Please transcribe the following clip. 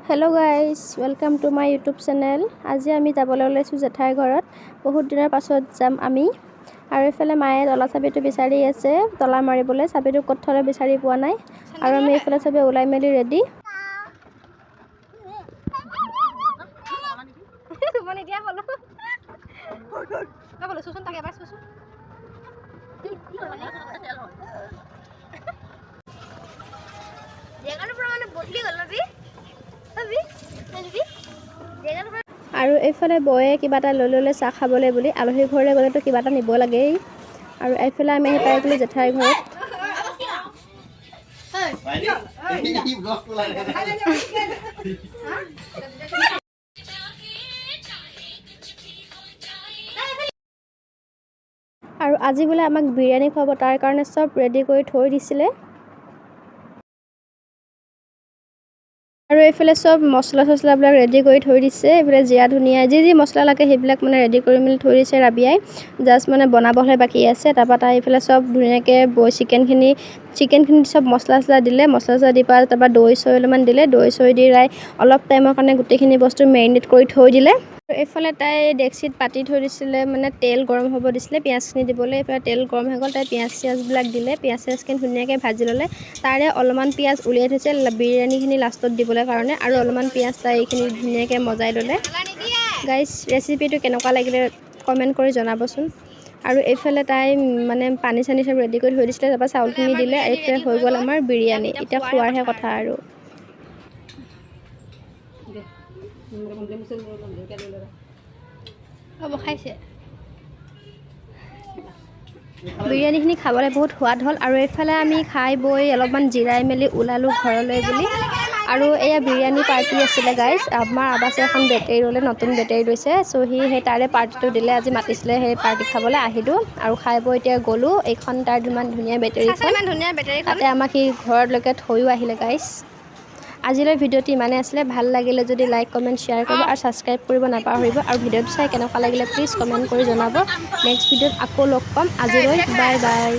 Hello guys welcome to my YouTube channel. आज आमी जाबले ओलाइছো जेठार घरत। बहुत दिনৰ পাছত যাম আমি। আৰু এফালে মায়ে তলা চাবিটো বিচাৰি আছে তলা মাৰিবলৈ। চাবিটো ক'ত থলে বিচাৰি পোৱা নাই। আৰু আমি এফালে সবে ওলাই মেলি ৰেডি। মানে দিয়া হলো না সুসুন তাকে এবাৰ সুসুন জেগাটো পুৰা মানে বদলি গল আৰু এইফালে বয়ে কিবা এটা লৈ ললে চাহ খাবলৈ বুলি আলহী ঘৰলৈ গ'লেতো কিবা এটা নিব লাগেই। আৰু এইফালে আমি পাই গলো জেঠাই ঘৰত। আৰু আজি বোলে আমাক বিৰিয়ানী খুৱাব, তাৰ কাৰণে সব ৰেডি কৰি থৈ দিছিলে। আৰু এইফালে সব মছলা-চছলাবিলাক ৰেডি কৰি থৈ দিছে। এইফালে জিৰা ধনিয়া যি মছলা লাগে সেইবিলাক মানে ৰেডি কৰি মেলি থৈ দিছে ৰাবিয়াই। জাষ্ট মানে বনাবহে বাকি আছে। তাৰপা তাই এইফালে সব ধুনীয়াকৈ চিকেনখিনি সব মছলা দিলে। মছলা দি পাই তাৰপা দৈ চৈ অলপমান দিলে। দৈ চৈ দি ৰাই অলপ টাইমৰ কাৰণে গোটেইখিনি বস্তু মেৰিনেট কৰি থৈ দিলে। এইফালে তাই ডেক্সিত পাতি থৈ দিছিলে, মানে তেল গৰম হ'ব দিছিলে পিঁয়াজখিনি দিবলৈ। এইফালে তেল গৰম হৈ গ'ল, তাই পিঁয়াজবিলাক দিলে। পিঁয়াজখিনি ধুনীয়াকৈ ভাজি ল'লে। তাৰে অলপমান পিঁয়াজ উলিয়াই থৈছে বিৰিয়ানীখিনি লাষ্টত দিবলৈ কাৰণে। আৰু অলপমান পিঁয়াজ তাই এইখিনি ধুনীয়াকৈ মজাই ল'লে। গাইজ ৰেচিপিটো কেনেকুৱা লাগিলে কমেণ্ট কৰি জনাবচোন। আৰু এইফালে তাই মানে পানী চানী সব ৰেডি কৰি থৈ দিছিলে। তাৰপৰা চাউলখিনি দিলে। এইফালে হৈ গ'ল আমাৰ বিৰিয়ানী। এতিয়া খোৱাৰহে কথা আৰু। বিৰিয়ানীখিনি খাবলৈ বহুত সোৱাদ হ'ল। আৰু এইফালে আমি খাই বৈ অলপমান জিৰাই মেলি ওলালোঁ ঘৰলৈ বুলি। আৰু এয়া বিৰিয়ানী পাৰ্টি আছিলে গাইজ। আমাৰ আবাছে এখন বেটেৰী ল'লে, নতুন বেটেৰী লৈছে। চ' সেই তাৰে পাৰ্টিটো দিলে। আজি মাতিছিলে সেই পাৰ্টি খাবলৈ, আহিলোঁ আৰু খাই বৈ এতিয়া গ'লোঁ। এইখন তাৰ ইমান ধুনীয়া বেটেৰীখন, তাতে আমাক সি ঘৰলৈকে থৈও আহিলে গাইজ। আজিলৈ ভিডিঅ'টো ইমানেই আছিলে। ভাল লাগিলে যদি লাইক কমেণ্ট শ্বেয়াৰ কৰিব আৰু ছাবস্ক্ৰাইব কৰিব নাপাহৰিব। আৰু ভিডিঅ'টো চাই কেনেকুৱা লাগিলে প্লিজ কমেণ্ট কৰি জনাব। নেক্সট ভিডিঅ'ত আকৌ লগ পাম। আজিলৈ বাই বাই।